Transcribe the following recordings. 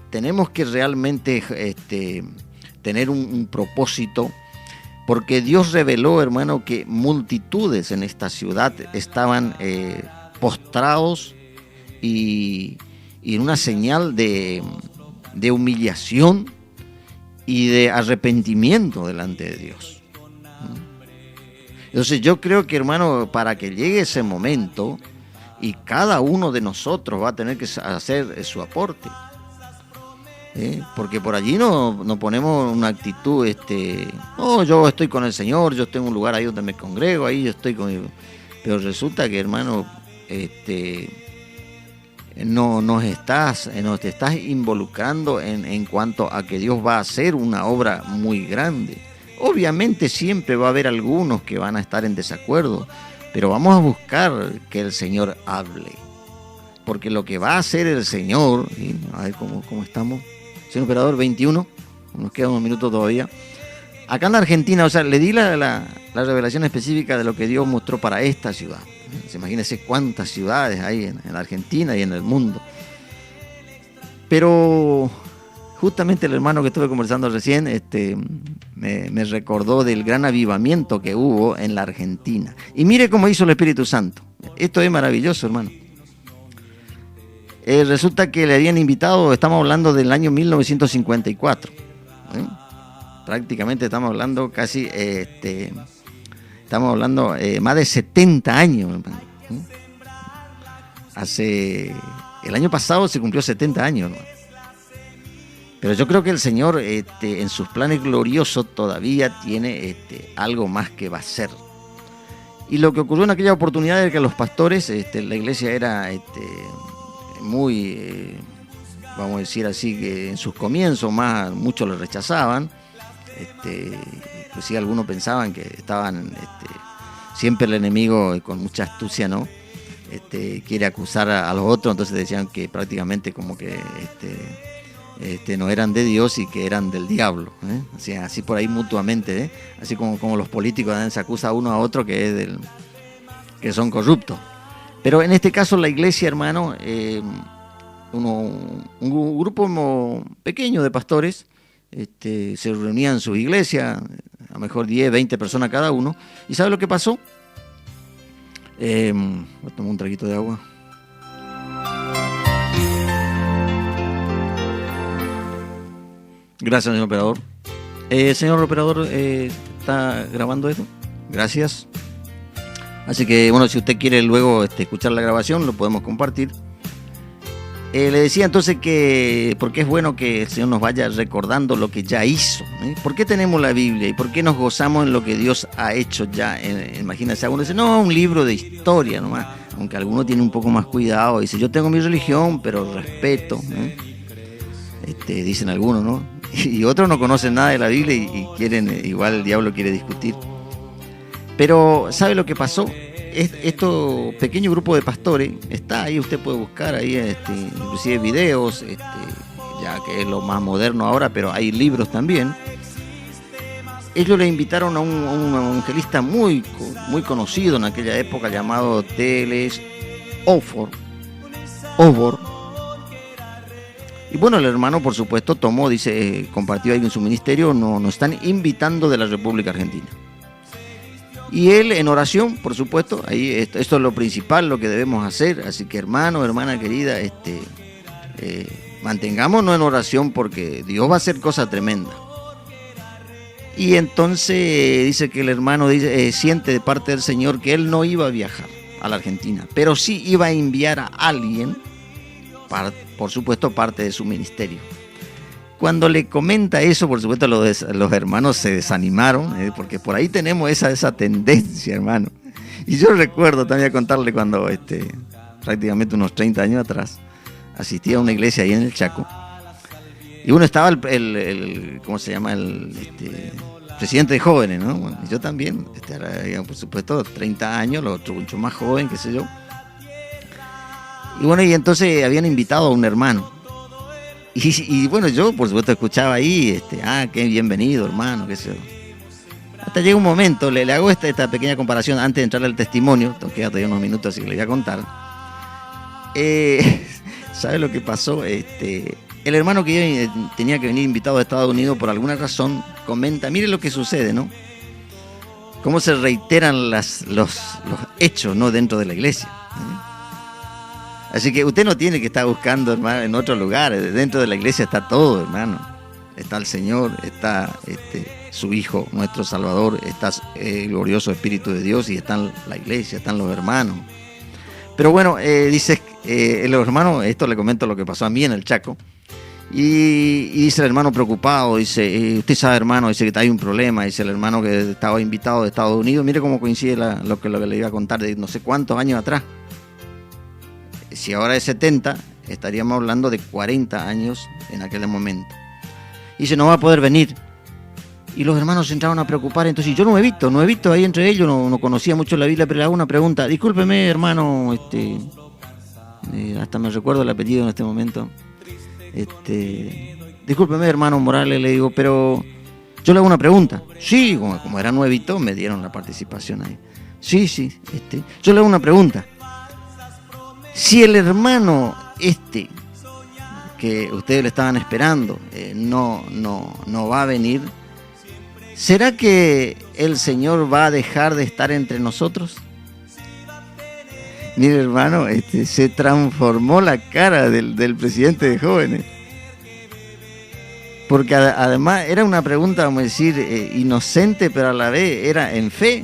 tenemos que realmente tener un propósito, porque Dios reveló, hermano, que multitudes en esta ciudad estaban postrados y en una señal de humillación y de arrepentimiento delante de Dios. Entonces yo creo que, hermano, para que llegue ese momento, y cada uno de nosotros va a tener que hacer su aporte, porque por allí no ponemos una actitud, no, yo estoy con el Señor, yo tengo un lugar ahí donde me congrego, ahí yo estoy con... Pero resulta que, hermano, no te estás involucrando en cuanto a que Dios va a hacer una obra muy grande. Obviamente siempre va a haber algunos que van a estar en desacuerdo, pero vamos a buscar que el Señor hable, porque lo que va a hacer el Señor, ¿sí? A ver cómo estamos, señor operador, 21, nos quedan unos minutos todavía. Acá en la Argentina, o sea, le di la revelación específica de lo que Dios mostró para esta ciudad. Imagínense cuántas ciudades hay en la Argentina y en el mundo. Pero justamente el hermano que estuve conversando recién me recordó del gran avivamiento que hubo en la Argentina. Y mire cómo hizo el Espíritu Santo. Esto es maravilloso, hermano. Resulta que le habían invitado, estamos hablando del año 1954. Prácticamente estamos hablando casi, estamos hablando más de 70 años. El año pasado se cumplió 70 años, hermano. Pero yo creo que el Señor, en sus planes gloriosos, todavía tiene algo más que va a hacer. Y lo que ocurrió en aquella oportunidad es que los pastores, la iglesia era muy, vamos a decir así, que en sus comienzos muchos lo rechazaban. Inclusive algunos pensaban que estaban, siempre el enemigo con mucha astucia, ¿no? Quiere acusar a los otros, entonces decían que prácticamente como que no eran de Dios y que eran del diablo, así por ahí mutuamente, así como los políticos se acusa uno a otro que son corruptos. Pero en este caso la iglesia, hermano, un grupo pequeño de pastores se reunían en su iglesia, a lo mejor 10, 20 personas cada uno. ¿Y sabe lo que pasó? Voy a tomar un traguito de agua. Gracias, señor operador. Señor operador, ¿está grabando esto? Gracias. Así que, bueno, si usted quiere luego escuchar la grabación, lo podemos compartir. Le decía entonces que porque es bueno que el Señor nos vaya recordando lo que ya hizo. ¿Por qué tenemos la Biblia y por qué nos gozamos en lo que Dios ha hecho ya? Imagínense, algunos dicen, no, un libro de historia nomás. Aunque algunos tienen un poco más cuidado. Dice, yo tengo mi religión, pero respeto. Dicen algunos, ¿no? Y otros no conocen nada de la Biblia y quieren, igual el diablo quiere discutir. Pero, ¿sabe lo que pasó? Este pequeño grupo de pastores está ahí, usted puede buscar ahí inclusive videos, ya que es lo más moderno ahora, pero hay libros también. Ellos le invitaron a un evangelista muy conocido en aquella época llamado Teles Ovor. Y bueno, el hermano, por supuesto, compartió ahí en su ministerio, nos están invitando de la República Argentina. Y él en oración, por supuesto, ahí esto es lo principal, lo que debemos hacer. Así que hermano, hermana querida, mantengámonos en oración porque Dios va a hacer cosas tremendas. Y entonces dice que el hermano siente de parte del Señor que él no iba a viajar a la Argentina, pero sí iba a enviar a alguien, por supuesto, parte de su ministerio. Cuando le comenta eso, por supuesto, los hermanos se desanimaron, porque por ahí tenemos esa tendencia, hermano. Y yo recuerdo también contarle cuando, prácticamente unos 30 años atrás, asistí a una iglesia ahí en el Chaco. Y uno estaba ¿cómo se llama? Presidente de jóvenes, ¿no? Bueno, y yo también, por supuesto, 30 años, los otros mucho más joven, qué sé yo. Y bueno, y entonces habían invitado a un hermano. Y bueno, yo por supuesto escuchaba ahí, qué bienvenido, hermano, qué sé yo. Hasta llega un momento, le hago esta pequeña comparación antes de entrar al testimonio, tengo que quedar todavía unos minutos, así que le voy a contar. ¿Sabe lo que pasó? el hermano que tenía que venir invitado de Estados Unidos por alguna razón comenta, mire lo que sucede, ¿no? Cómo se reiteran los hechos, ¿no?, dentro de la iglesia. Así que usted no tiene que estar buscando, hermano, en otro lugar. Dentro de la iglesia está todo, hermano. Está el Señor, está su Hijo, nuestro Salvador, está el glorioso Espíritu de Dios y está la iglesia, están los hermanos. Pero bueno, dice el hermano, esto le comento lo que pasó a mí en el Chaco. Y dice el hermano preocupado, dice, usted sabe, hermano, dice que hay un problema, dice el hermano que estaba invitado de Estados Unidos, mire cómo coincide lo que le iba a contar de no sé cuántos años atrás. Si ahora es 70, estaríamos hablando de 40 años en aquel momento. Y dice, no va a poder venir. Y los hermanos se entraron a preocupar, entonces yo no he visto ahí entre ellos, no conocía mucho la Biblia, pero le hago una pregunta, discúlpeme, hermano, hasta me recuerdo el apellido en este momento. Discúlpeme, hermano Morales, le digo, pero yo le hago una pregunta. Sí, como era nuevito, me dieron la participación ahí. Sí, yo le hago una pregunta. Si el hermano que ustedes le estaban esperando no va a venir, ¿será que el Señor va a dejar de estar entre nosotros? Mire, hermano, se transformó la cara del presidente de jóvenes. Porque además era una pregunta, vamos a decir, inocente, pero a la vez era en fe.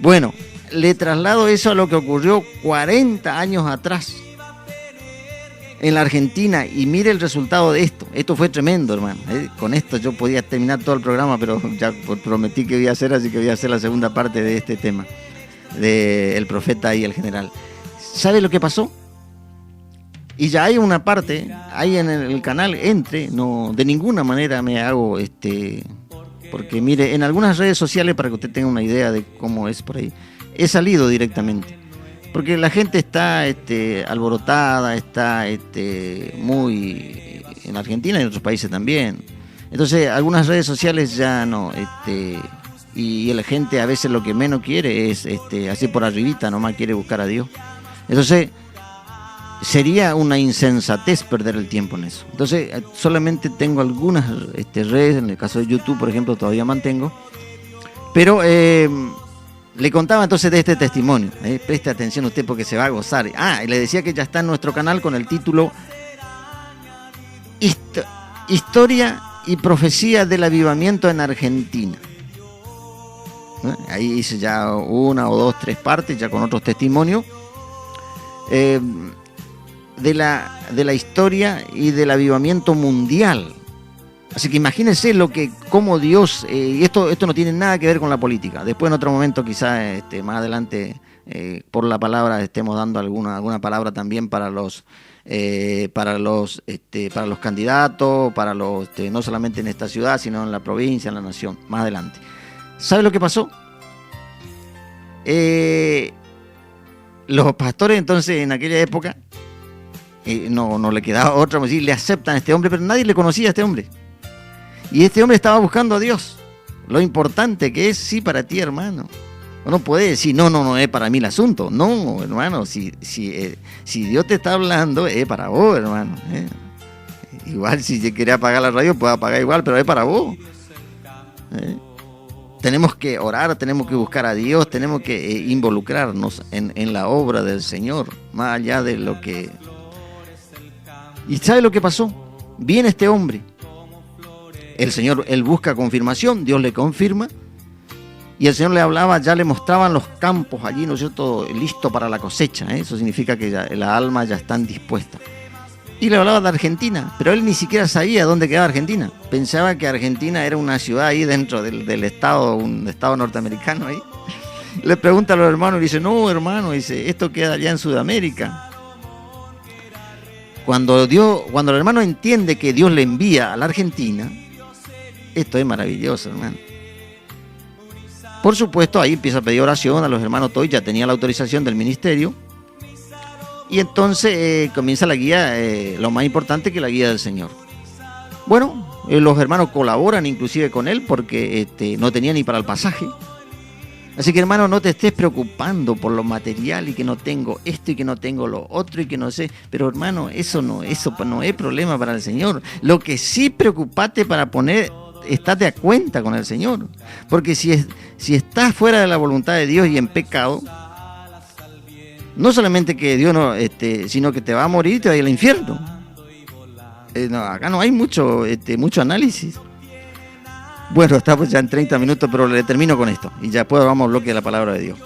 Bueno, le traslado eso a lo que ocurrió 40 años atrás en la Argentina y mire el resultado de esto. Esto fue tremendo, hermano. Con esto yo podía terminar todo el programa, pero ya prometí que voy a hacer, así que voy a hacer la segunda parte de este tema. Del profeta y el general. ¿Sabe lo que pasó? Y ya hay una parte, ahí en el canal, no, de ninguna manera me hago, porque mire, en algunas redes sociales, para que usted tenga una idea de cómo es por ahí, he salido directamente, porque la gente está alborotada, está muy, en Argentina y en otros países también. Entonces, algunas redes sociales ya no, y la gente a veces lo que menos quiere es así por arribita, nomás quiere buscar a Dios. Entonces sería una insensatez perder el tiempo en eso. Entonces solamente tengo algunas redes, en el caso de YouTube por ejemplo todavía mantengo, pero le contaba entonces de este testimonio, preste atención usted porque se va a gozar. Y le decía que ya está en nuestro canal con el título Historia y profecía del avivamiento en Argentina. Ahí hice ya 1 o 2, 3 partes, ya con otros testimonios de la historia y del avivamiento mundial. Así que imagínense cómo Dios, y esto no tiene nada que ver con la política. Después en otro momento quizás más adelante por la palabra estemos dando alguna palabra también para los candidatos, para los no solamente en esta ciudad, sino en la provincia, en la nación, más adelante. ¿Sabe lo que pasó? Los pastores entonces en aquella época no le quedaba otra, vamos a decir, le aceptan a este hombre, pero nadie le conocía a este hombre. Y este hombre estaba buscando a Dios. Lo importante que es, sí, para ti, hermano. Uno puede decir, no es para mí el asunto. No, hermano, si Dios te está hablando, es para vos, hermano. Igual si querés apagar la radio, puedes apagar igual, pero es para vos. Tenemos que orar, tenemos que buscar a Dios, tenemos que involucrarnos en la obra del Señor, más allá de lo que... ¿Y sabe lo que pasó? Viene este hombre, el Señor, él busca confirmación, Dios le confirma, y el Señor le hablaba, ya le mostraban los campos allí, ¿no es cierto?, listo para la cosecha, eso significa que ya, la alma ya están dispuestas. Y le hablaba de Argentina, pero él ni siquiera sabía dónde quedaba Argentina. Pensaba que Argentina era una ciudad ahí dentro del estado, un estado norteamericano ahí. Le pregunta a los hermanos y dice, no, hermano, dice, esto queda allá en Sudamérica. Cuando el hermano entiende que Dios le envía a la Argentina, esto es maravilloso, hermano. Por supuesto, ahí empieza a pedir oración a los hermanos Toy, ya tenía la autorización del ministerio. Y entonces comienza la guía, lo más importante que la guía del Señor. Bueno, los hermanos colaboran inclusive con él porque no tenía ni para el pasaje. Así que, hermano, no te estés preocupando por lo material y que no tengo esto y que no tengo lo otro y que no sé. Pero, hermano, eso no es problema para el Señor. Lo que sí, preocupate para estate a cuenta con el Señor. Porque si estás fuera de la voluntad de Dios y en pecado, no solamente que Dios no, sino que te va a morir y te va a ir al infierno. Acá no hay mucho análisis. Bueno, estamos ya en 30 minutos, pero le termino con esto. Y ya después vamos al bloque de la palabra de Dios.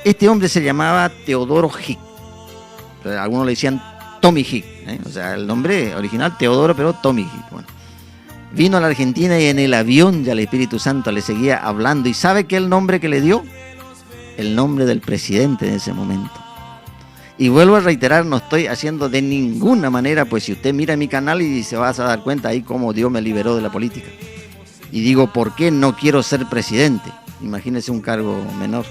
Este hombre se llamaba Teodoro Hick. Algunos le decían Tommy Hick. O sea, el nombre original Teodoro, pero Tommy Hick. Bueno. Vino a la Argentina y en el avión ya el Espíritu Santo le seguía hablando. ¿Y sabe qué es el nombre que le dio? El nombre del presidente en ese momento. Y vuelvo a reiterar, no estoy haciendo de ninguna manera, pues si usted mira mi canal y se va a dar cuenta ahí cómo Dios me liberó de la política. Y digo, ¿por qué no quiero ser presidente? Imagínese un cargo menor.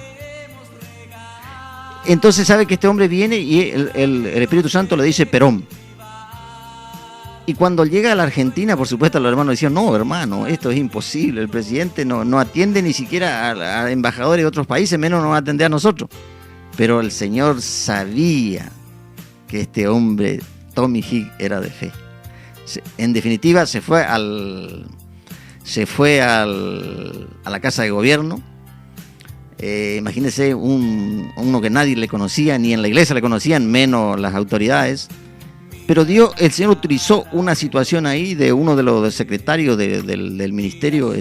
Entonces sabe que este hombre viene y el Espíritu Santo le dice Perón. Y cuando llega a la Argentina, por supuesto, los hermanos decían, no, hermano, esto es imposible. El presidente no atiende ni siquiera a embajadores de otros países, menos nos va a atender a nosotros. Pero el Señor sabía que este hombre, Tommy Hick, era de fe. En definitiva, se fue a la casa de gobierno. Imagínense uno que nadie le conocía, ni en la iglesia le conocían, menos las autoridades. Pero el Señor utilizó una situación ahí de uno de los secretarios del ministerio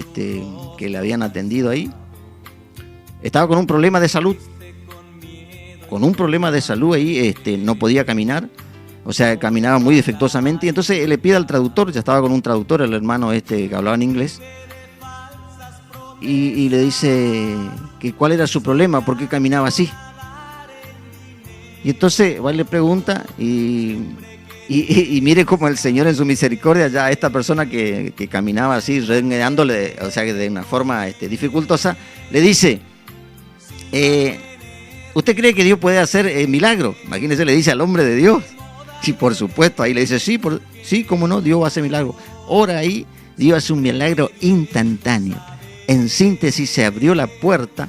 que le habían atendido ahí. Estaba con un problema de salud. Ahí, no podía caminar. O sea, caminaba muy defectuosamente. Y entonces él le pide al traductor, ya estaba con un traductor, el hermano que hablaba en inglés. Y le dice que cuál era su problema, por qué caminaba así. Y entonces le pregunta y mire cómo el Señor en su misericordia ya a esta persona que caminaba así, rengueándole, o sea, que de una forma dificultosa, le dice, ¿usted cree que Dios puede hacer milagros? Imagínese, le dice al hombre de Dios. Sí, por supuesto, ahí le dice, sí, cómo no, Dios va a hacer milagros. Ahora ahí, Dios hace un milagro instantáneo. En síntesis, se abrió la puerta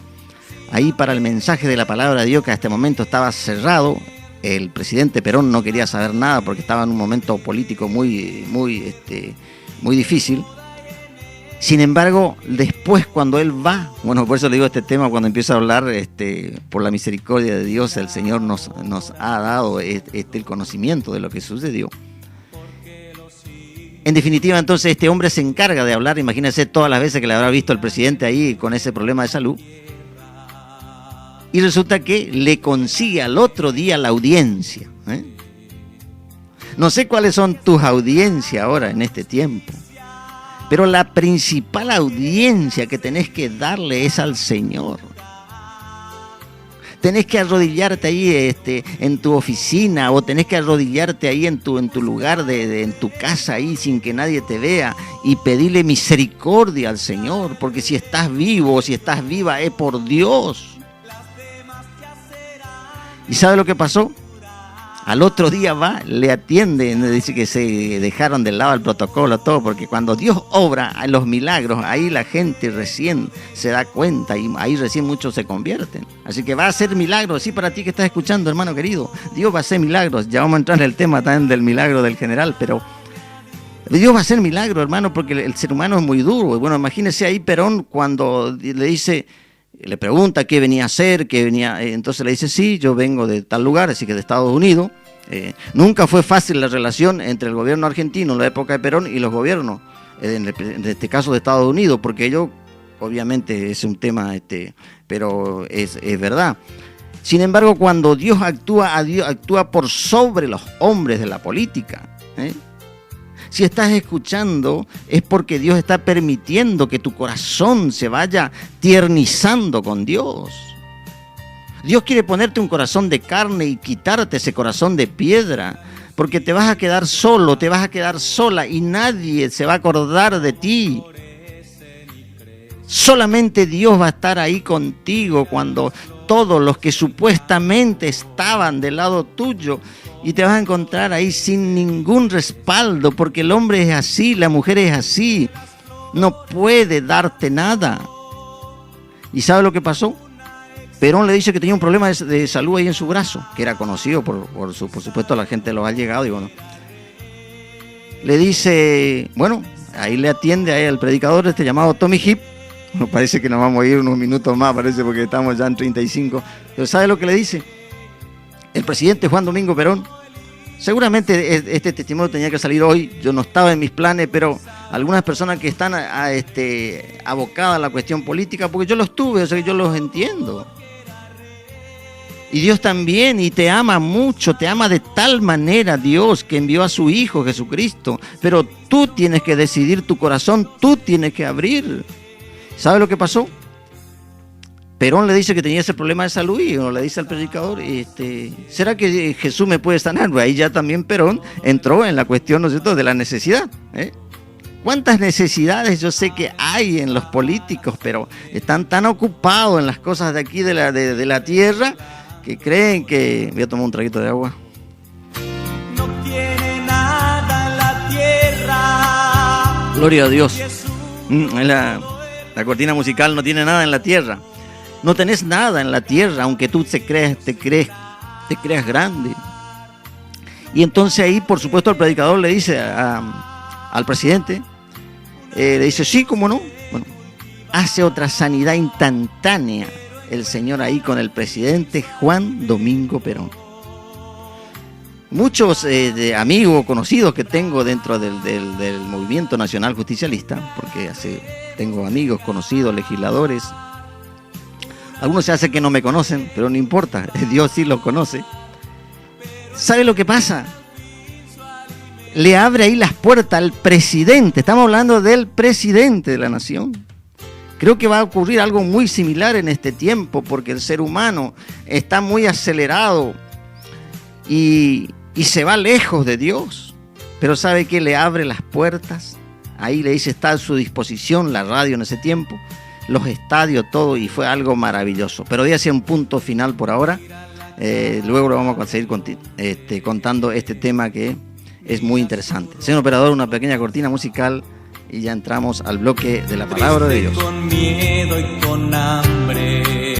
ahí para el mensaje de la palabra de Dios, que hasta este momento estaba cerrado. El presidente Perón no quería saber nada porque estaba en un momento político muy difícil. Sin embargo, después cuando él va, bueno, por eso le digo este tema, cuando empiezo a hablar, por la misericordia de Dios, el Señor nos ha dado el conocimiento de lo que sucedió. En definitiva, entonces, este hombre se encarga de hablar, imagínense todas las veces que le habrá visto el presidente ahí con ese problema de salud. Y resulta que le consigue al otro día la audiencia. No sé cuáles son tus audiencias ahora en este tiempo, pero la principal audiencia que tenés que darle es al Señor. Tenés que arrodillarte ahí en tu oficina, o tenés que arrodillarte ahí en tu lugar, en tu casa ahí sin que nadie te vea, y pedirle misericordia al Señor, porque si estás vivo o si estás viva es por Dios. ¿Y sabe lo que pasó? Al otro día va, le atiende, dice que se dejaron de lado el protocolo, todo, porque cuando Dios obra los milagros, ahí la gente recién se da cuenta y ahí recién muchos se convierten. Así que va a hacer milagros, sí, para ti que estás escuchando, hermano querido, Dios va a hacer milagros. Ya vamos a entrar en el tema también del milagro del general, pero Dios va a hacer milagros, hermano, porque el ser humano es muy duro. Y bueno, imagínese ahí Perón cuando le pregunta qué venía a hacer, entonces le dice, sí, yo vengo de tal lugar, así que de Estados Unidos. Nunca fue fácil la relación entre el gobierno argentino en la época de Perón y los gobiernos, en este caso de Estados Unidos, porque ellos, obviamente es un tema, pero es verdad. Sin embargo, cuando Dios actúa por sobre los hombres de la política. Si estás escuchando, es porque Dios está permitiendo que tu corazón se vaya tiernizando con Dios. Dios quiere ponerte un corazón de carne y quitarte ese corazón de piedra, porque te vas a quedar solo, te vas a quedar sola y nadie se va a acordar de ti. Solamente Dios va a estar ahí contigo cuando todos los que supuestamente estaban del lado tuyo, y te vas a encontrar ahí sin ningún respaldo, porque el hombre es así, la mujer es así, no puede darte nada. ¿Y sabe lo que pasó? Perón le dice que tenía un problema de salud ahí en su brazo, que era conocido por supuesto la gente de los allegados, y bueno, le dice, bueno, ahí le atiende a él, el predicador llamado Tommy Hipp. Bueno, parece que nos vamos a ir unos minutos más, parece, porque estamos ya en 35. Pero ¿sabe lo que le dice? El presidente Juan Domingo Perón, seguramente este testimonio tenía que salir hoy, yo no estaba en mis planes, pero algunas personas que están abocadas a la cuestión política, porque yo los tuve, o sea, yo los entiendo. Y Dios también, y te ama mucho, te ama de tal manera Dios que envió a su Hijo Jesucristo. Pero tú tienes que decidir tu corazón, tú tienes que abrir. ¿Sabe lo que pasó? Perón le dice que tenía ese problema de salud y uno le dice al predicador, ¿será que Jesús me puede sanar? Pues ahí ya también Perón entró en la cuestión, ¿no es cierto?, de la necesidad. ¿Cuántas necesidades yo sé que hay en los políticos, pero están tan ocupados en las cosas de aquí de la tierra, que creen que... Voy a tomar un traguito de agua. No tiene nada la tierra. Gloria a Dios. La cortina musical no tiene nada en la tierra. No tenés nada en la tierra, aunque tú te creas grande. Y entonces ahí, por supuesto, el predicador le dice al presidente, le dice, sí, cómo no. Bueno, hace otra sanidad instantánea el señor ahí con el presidente Juan Domingo Perón. Muchos amigos conocidos que tengo dentro del movimiento nacional justicialista, porque tengo amigos conocidos, legisladores. Algunos se hace que no me conocen, pero no importa, Dios sí los conoce. ¿Sabe lo que pasa? Le abre ahí las puertas al presidente, estamos hablando del presidente de la nación. Creo que va a ocurrir algo muy similar en este tiempo, porque el ser humano está muy acelerado y se va lejos de Dios. Pero ¿sabe qué? Le abre las puertas. Ahí le dice, está a su disposición la radio en ese tiempo, los estadios, todo, y fue algo maravilloso. Pero voy a hacer un punto final por ahora. Luego lo vamos a seguir contando este tema que es muy interesante. Señor operador, una pequeña cortina musical y ya entramos al bloque de la palabra de Dios. Con miedo y con hambre,